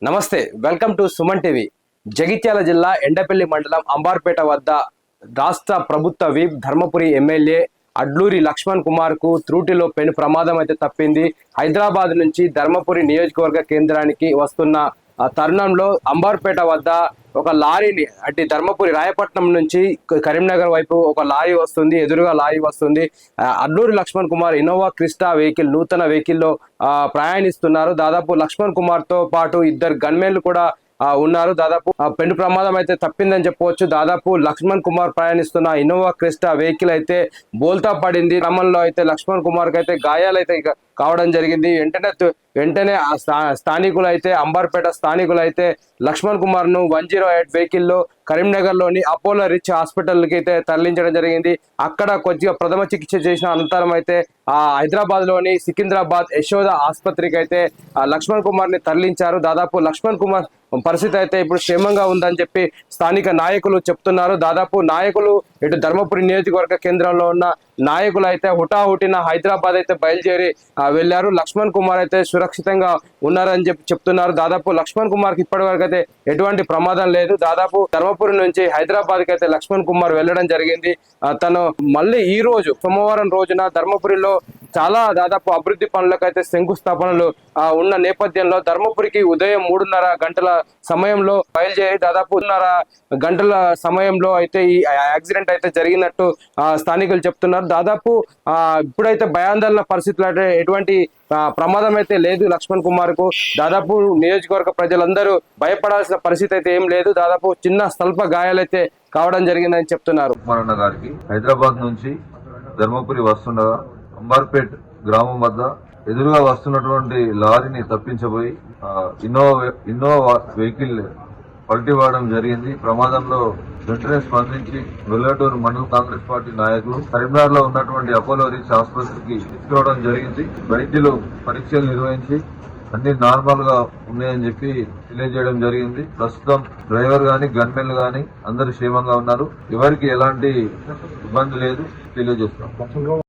నమస్తే, welcome to Suman TV. Jagtial జిల్లా ఎండపల్లి మండలం అంబార్పేట వద్ద రాష్ట్ర ప్రభుత్వ విప్ ధర్మపురి ఎమ్మెల్యే అడ్లూరి లక్ష్మణ్ కుమార్ కు త్రూటిలో పెను ప్రమాదం అయితే తప్పింది. హైదరాబాద్ నుంచి ధర్మపురి నియోజకవర్గ కేంద్రానికి వస్తున్న తరుణంలో అంబార్పేట వద్ద ఒక లారీని అంటే ధర్మపురి రాయపట్నం నుంచి కరీంనగర్ వైపు ఒక లారీ వస్తుంది, ఎదురుగా లారీ వస్తుంది. Adluri Laxman Kumar Innova Crysta vehicle నూతన వెహికల్లో ప్రయాణిస్తున్నారు. దాదాపు లక్ష్మణ్ కుమార్ తో పాటు ఇద్దరు గన్మెన్లు కూడా ఉన్నారు. దాదాపు పెను ప్రమాదం అయితే తప్పిందని చెప్పవచ్చు. దాదాపు లక్ష్మణ్ కుమార్ ప్రయాణిస్తున్న ఇన్నోవా క్రిస్టా వెహికల్ అయితే బోల్తా పడింది. క్రమంలో అయితే లక్ష్మణ్ కుమార్ కి అయితే గాయాలు అయితే కావడం జరిగింది. వెంటనే స్థానికులు అయితే అంబార్పేట స్థానికులు అయితే లక్ష్మణ్ కుమార్ ను 108 వెహికల్లో కరీంనగర్ లోని అపోలో రిచ్ హాస్పిటల్ కి అయితే తరలించడం జరిగింది. అక్కడ కొద్దిగా ప్రథమ చికిత్స చేసిన అనంతరం అయితే హైదరాబాద్ లోని సికింద్రాబాద్ యశోద ఆసుపత్రికి అయితే లక్ష్మణ్ కుమార్ ని తరలించారు. దాదాపు లక్ష్మణ్ కుమార్ పరిస్థితి అయితే ఇప్పుడు క్షేమంగా ఉందని చెప్పి స్థానిక నాయకులు చెప్తున్నారు. దాదాపు నాయకులు ఇటు ధర్మపురి నియోజకవర్గ కేంద్రంలో ఉన్న నాయకులు అయితే హుటాహుటిన హైదరాబాద్ అయితే బయలుదేరి వెళ్లారు. లక్ష్మణ్ కుమార్ అయితే సురక్షితంగా ఉన్నారని చెప్పి చెప్తున్నారు. దాదాపు లక్ష్మణ్ కుమార్ కి ఇప్పటి వరకు అయితే ఎటువంటి ప్రమాదం లేదు. దాదాపు ధర్మపురి నుంచి హైదరాబాద్ కి అయితే లక్ష్మణ్ కుమార్ వెళ్లడం జరిగింది. తను మళ్ళీ ఈ రోజు సోమవారం రోజున ధర్మపురిలో చాలా దాదాపు అభివృద్ధి పనులకు అయితే శంకుస్థాపనలు ఉన్న నేపథ్యంలో ధర్మపురికి ఉదయం 3:30 గంటల సమయంలో బయలుదేరి దాదాపు 1:30 గంటల సమయంలో అయితే ఈ యాక్సిడెంట్ అయితే జరిగినట్టు స్థానికులు చెప్తున్నారు. దాదాపు ఇప్పుడైతే భయాందోళన పరిస్థితులు అంటే ఎటువంటి ప్రమాదం అయితే లేదు లక్ష్మణ్ కుమార్ కు. దాదాపు నియోజకవర్గ ప్రజలందరూ భయపడాల్సిన పరిస్థితి అయితే ఏం లేదు. దాదాపు చిన్న స్వల్ప గాయాలైతే కావడం జరిగిందని చెప్తున్నారు. హైదరాబాద్ నుంచి ధర్మపురి వస్తుండగా అంబార్పేట్ గ్రామం వద్ద ఎదురుగా వస్తున్నటువంటి లారీని తప్పించబోయి ఇన్నోవా వెహికల్ పల్టివ్వడం జరిగింది. ప్రమాదంలో వెంటనే స్పందించి వెల్లటూరు మండల కాంగ్రెస్ పార్టీ నాయకులు కరీంనగర్ లో ఉన్నటువంటి అపోలో రిచ్ ఆసుపత్రికి తీసుకురావడం జరిగింది. వైద్యులు పరీక్షలు నిర్వహించి అన్ని నార్మల్ గా ఉన్నాయని చెప్పి తెలియజేయడం జరిగింది. ప్రస్తుతం డ్రైవర్ గాని గన్మెన్ గాని అందరూ క్షేమంగా ఉన్నారు. ఎవరికి ఎలాంటి ఇబ్బంది లేదు తెలియజేస్తున్నాం.